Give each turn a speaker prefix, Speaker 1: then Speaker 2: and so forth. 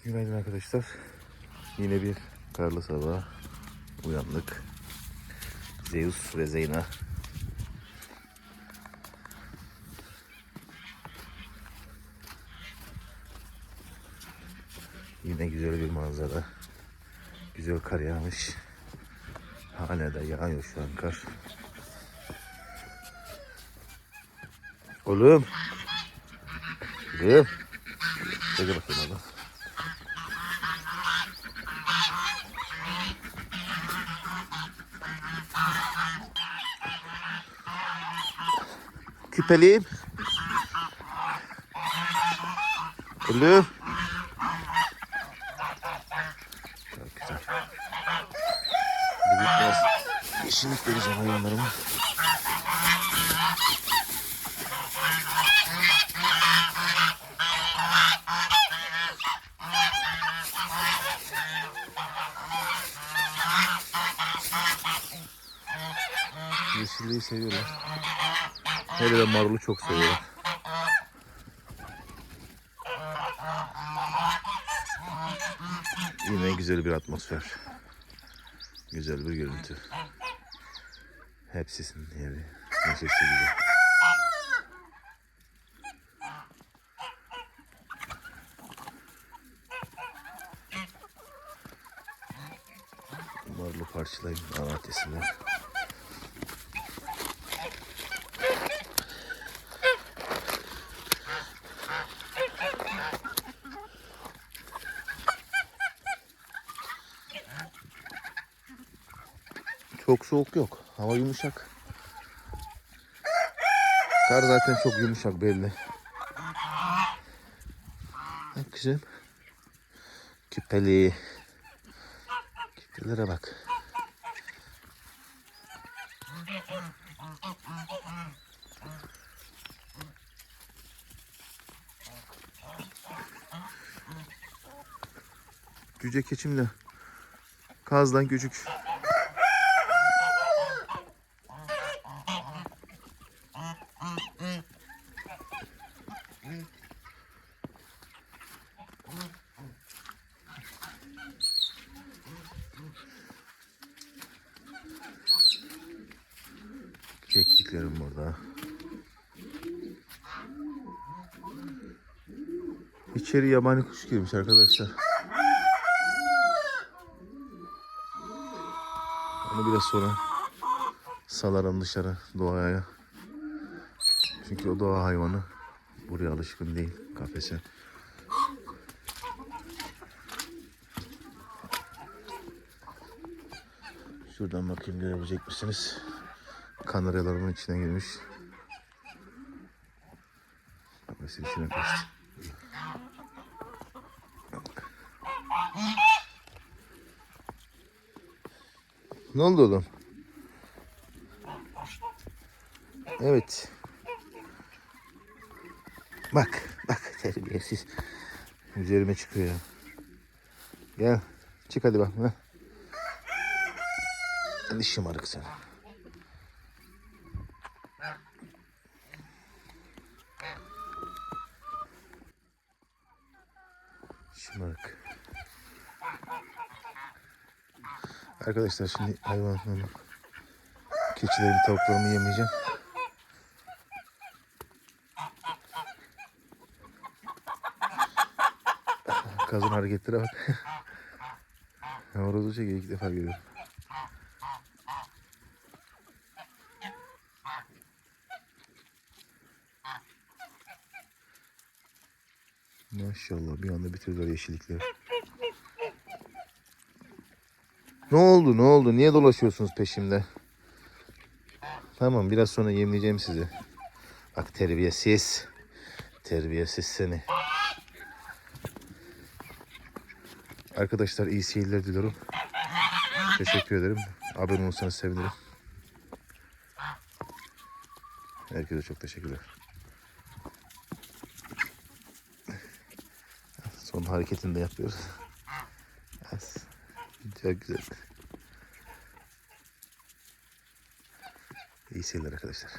Speaker 1: Günaydın arkadaşlar. Yine bir karlı sabah uyandık. Zeus ve Zeyna. Yine güzel bir manzara. Güzel kar yağmış. Hala da yağıyor şu an kar. Oğlum. Oğlum. Hadi bakalım oğlum. Küpeliyim. Oğlum. Çok güzel. Bugün biraz yeşillik vereceğim hayvanlarıma. Yeşilliği seviyorlar. Hele de marulu çok seviyorlar. Yine güzel bir atmosfer. Güzel bir görüntü. Hepsinin yeri. Neşesi gibi. Marulu parçalayayım avatesini. Çok soğuk yok. Hava yumuşak. Kar zaten çok yumuşak belli. Bak kızım. Küpeli. Küpelere bak. Cüce keçim de kazdan küçük. Kekliklerim burada. İçeri yabani kuş girmiş arkadaşlar. Onu biraz sonra salarım dışarı doğaya. Çünkü o doğa hayvanı. Buraya alışkın değil kafese. Şuradan bakayım görebilecek misiniz? Kanaryalarımın içine girmiş. Kafesin içine kaçtı. Ne oldu oğlum? Evet. Bak, bak terbiyesiz. Üzerime çıkıyor ya. Gel, çık hadi bak. Hadi şımarık sen. Şımarık. Arkadaşlar şimdi hayvanlarımı, keçilerimi, tavuklarımı yemleyeceğim. Kazın hareketlere bak. Horozu çekiyor, ilk defa görüyorum. Maşallah bir anda bitirdiler yeşillikleri. Ne oldu ne oldu? Niye dolaşıyorsunuz peşimde? Tamam biraz sonra yemleyeceğim sizi. Bak terbiyesiz. Terbiyesiz seni. Arkadaşlar iyi seyirler diliyorum. Teşekkür ederim. Abone olursanız sevinirim. Herkese çok teşekkürler. Son hareketini de yapıyoruz. Çok güzel. İyi seyirler arkadaşlar.